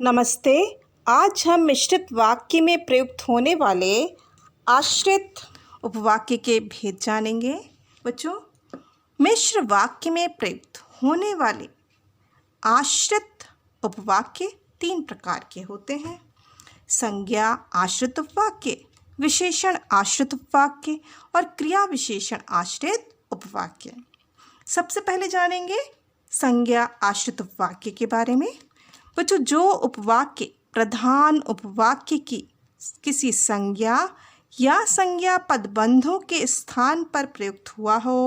नमस्ते। आज हम मिश्रित वाक्य में प्रयुक्त होने वाले आश्रित उपवाक्य के भेद जानेंगे। बच्चों, मिश्र वाक्य में प्रयुक्त होने वाले आश्रित उपवाक्य 3 प्रकार के होते हैं। संज्ञा आश्रित उपवाक्य, विशेषण आश्रित उपवाक्य और क्रिया विशेषण आश्रित उपवाक्य। सबसे पहले जानेंगे संज्ञा आश्रित उपवाक्य के बारे में। बच्चों, जो उपवाक्य प्रधान उपवाक्य की किसी संज्ञा या संज्ञा पदबंधों के स्थान पर प्रयुक्त हुआ हो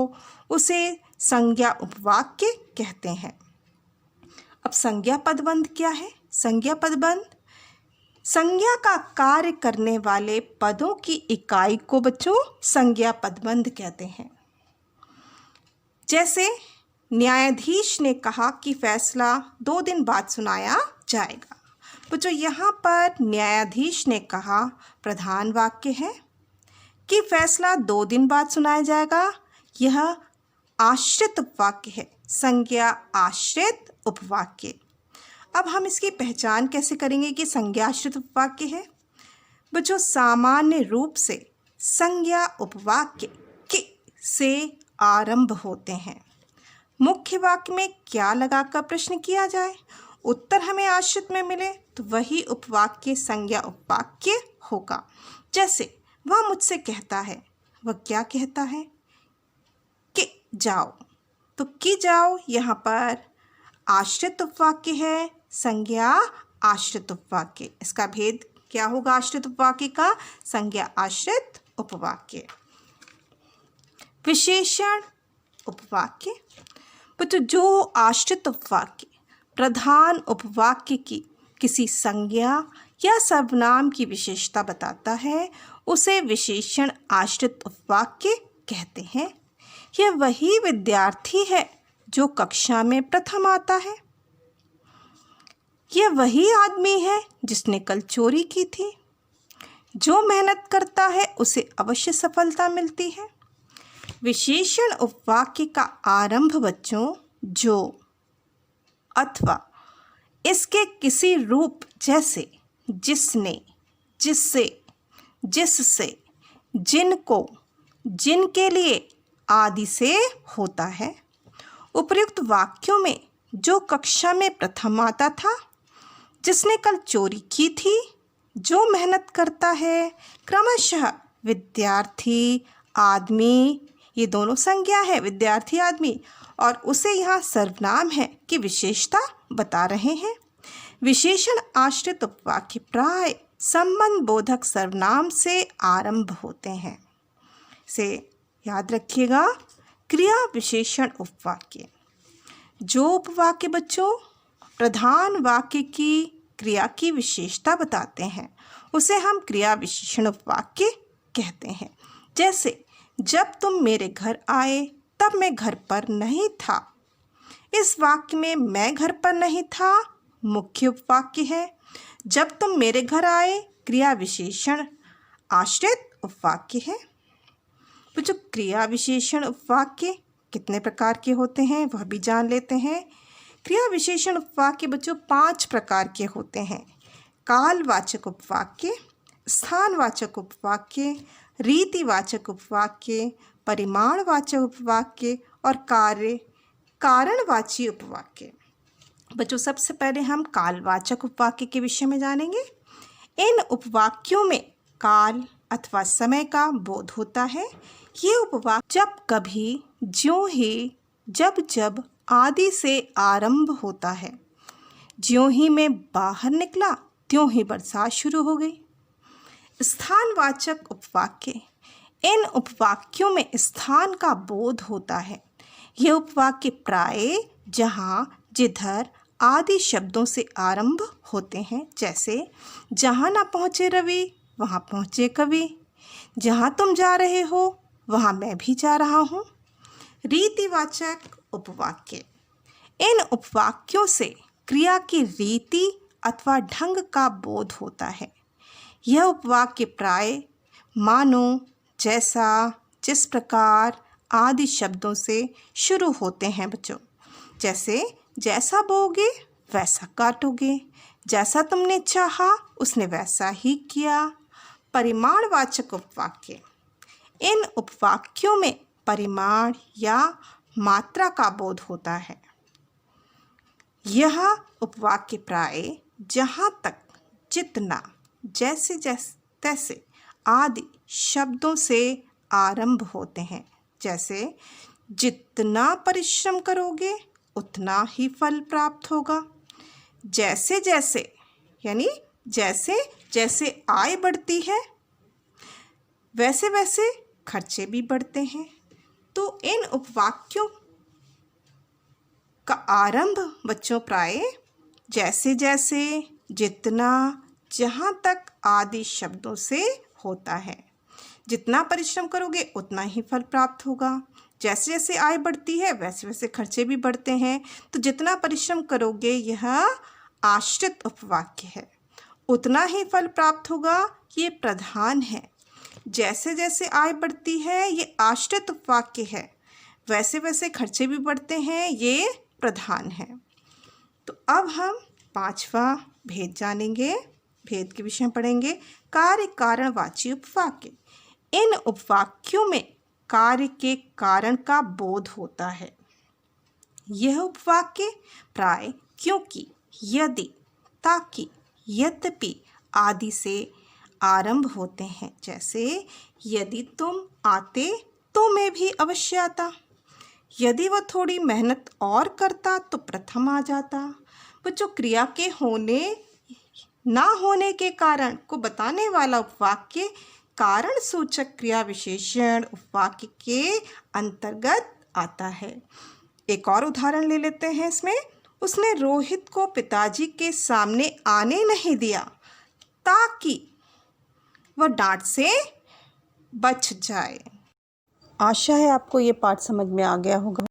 उसे संज्ञा उपवाक्य कहते हैं। अब संज्ञा पदबंध क्या है? संज्ञा पदबंध संज्ञा का कार्य करने वाले पदों की इकाई को बच्चों संज्ञा पदबंध कहते हैं। जैसे न्यायाधीश ने कहा कि फैसला 2 दिन बाद सुनाया जाएगा। बच्चों, यहाँ पर न्यायाधीश ने कहा प्रधान वाक्य है कि फैसला 2 दिन बाद सुनाया जाएगा। यह आश्रित उपवाक्य है, संज्ञा आश्रित उपवाक्य। अब हम इसकी पहचान कैसे करेंगे कि संज्ञा आश्रित उपवाक्य है? बच्चों, सामान्य रूप से संज्ञा उपवाक्य के से आरंभ होते हैं। मुख्य वाक्य में क्या लगाकर प्रश्न किया जाए, उत्तर हमें आश्रित में मिले तो वही उपवाक्य संज्ञा उपवाक्य होगा। जैसे वह मुझसे कहता है, वह क्या कहता है? कि जाओ। तो कि जाओ यहाँ पर आश्रित उपवाक्य है, संज्ञा आश्रित उपवाक्य। इसका भेद क्या होगा आश्रित उपवाक्य का? संज्ञा आश्रित उपवाक्य। विशेषण उपवाक्य। बच्चों, जो आश्रित उपवाक्य प्रधान उपवाक्य की किसी संज्ञा या सर्वनाम की विशेषता बताता है उसे विशेषण आश्रित उपवाक्य कहते हैं। यह वही विद्यार्थी है जो कक्षा में प्रथम आता है। यह वही आदमी है जिसने कल चोरी की थी। जो मेहनत करता है उसे अवश्य सफलता मिलती है। विशेषण उपवाक्य का आरंभ बच्चों जो अथवा इसके किसी रूप जैसे जिसने, जिससे, जिससे, जिनको, जिनके लिए आदि से होता है। उपर्युक्त वाक्यों में जो कक्षा में प्रथम आता था, जिसने कल चोरी की थी, जो मेहनत करता है, क्रमशः विद्यार्थी, आदमी, ये दोनों संज्ञा है, विद्यार्थी आदमी, और उसे यहाँ सर्वनाम है कि विशेषता बता रहे हैं। विशेषण आश्रित उपवाक्य प्राय संबंध बोधक सर्वनाम से आरंभ होते हैं। इसे याद रखिएगा। क्रिया विशेषण उपवाक्य। जो उपवाक्य बच्चों प्रधान वाक्य की क्रिया की विशेषता बताते हैं उसे हम क्रिया विशेषण उपवाक्य कहते हैं। जैसे जब तुम मेरे घर आए तब मैं घर पर नहीं था। इस वाक्य में मैं घर पर नहीं था मुख्य उपवाक्य है। जब तुम मेरे घर आए क्रिया विशेषण आश्रित उपवाक्य है। बच्चों, क्रिया विशेषण उपवाक्य कितने प्रकार के होते हैं वह भी जान लेते हैं। क्रिया विशेषण उपवाक्य बच्चों 5 प्रकार के होते हैं। कालवाचक उपवाक्य, स्थानवाचक उपवाक्य, रीतिवाचक उपवाक्य, परिमाणवाचक उपवाक्य और कारणवाची उपवाक्य। बच्चों, सबसे पहले हम कालवाचक उपवाक्य के विषय में जानेंगे। इन उपवाक्यों में काल अथवा समय का बोध होता है। ये उपवाक्य जब कभी, ज्यों ही, जब जब आदि से आरंभ होता है। ज्यों ही मैं बाहर निकला त्यों ही बरसात शुरू हो गई। स्थानवाचक उपवाक्य। इन उपवाक्यों में स्थान का बोध होता है। यह उपवाक्य प्राय जहाँ, जिधर आदि शब्दों से आरंभ होते हैं। जैसे जहाँ ना पहुँचे रवि वहाँ पहुँचे कवि। जहाँ तुम जा रहे हो वहाँ मैं भी जा रहा हूँ। रीतिवाचक उपवाक्य। इन उपवाक्यों से क्रिया की रीति अथवा ढंग का बोध होता है। यह उपवाक्य प्राय मानो, जैसा, जिस प्रकार आदि शब्दों से शुरू होते हैं बच्चों। जैसे जैसा बोओगे वैसा काटोगे, जैसा तुमने चाहा उसने वैसा ही किया। परिमाणवाचक उपवाक्य। इन उपवाक्यों में परिमाण या मात्रा का बोध होता है। यह उपवाक्य प्राय जहाँ तक, जितना, जैसे जैसे, तैसे आदि शब्दों से आरंभ होते हैं। जैसे जितना परिश्रम करोगे उतना ही फल प्राप्त होगा। जैसे जैसे यानी जैसे जैसे आय बढ़ती है वैसे वैसे खर्चे भी बढ़ते हैं। तो इन उपवाक्यों का आरंभ बच्चों प्राय जैसे जैसे, जितना, जहाँ तक आदि शब्दों से होता है। जितना परिश्रम करोगे उतना ही फल प्राप्त होगा। जैसे जैसे आय बढ़ती है वैसे वैसे खर्चे भी बढ़ते हैं। तो जितना परिश्रम करोगे यह आश्रित उपवाक्य है। उतना ही फल प्राप्त होगा ये प्रधान है। जैसे जैसे आय बढ़ती है ये आश्रित उपवाक्य है। वैसे वैसे खर्चे भी बढ़ते हैं ये प्रधान है। तो अब हम 5वां भेद जानेंगे। भेद के विषय पढ़ेंगे। कार्य कारणवाची उपवाक्य। इन उपवाक्यों में कार्य के कारण का बोध होता है। यह उपवाक्य प्राय क्योंकि, यदि, ताकि, यद्यपि आदि से आरंभ होते हैं। जैसे यदि तुम आते तो मैं भी अवश्य आता। यदि वह थोड़ी मेहनत और करता तो प्रथम आ जाता। बच्चों क्रिया के होने ना होने के कारण को बताने वाला उपवाक्य कारण सूचक क्रिया विशेषण उपवाक्य के अंतर्गत आता है। एक और उदाहरण ले लेते हैं इसमें। उसने रोहित को पिताजी के सामने आने नहीं दिया ताकि वह डांट से बच जाए। आशा है आपको ये पाठ समझ में आ गया होगा।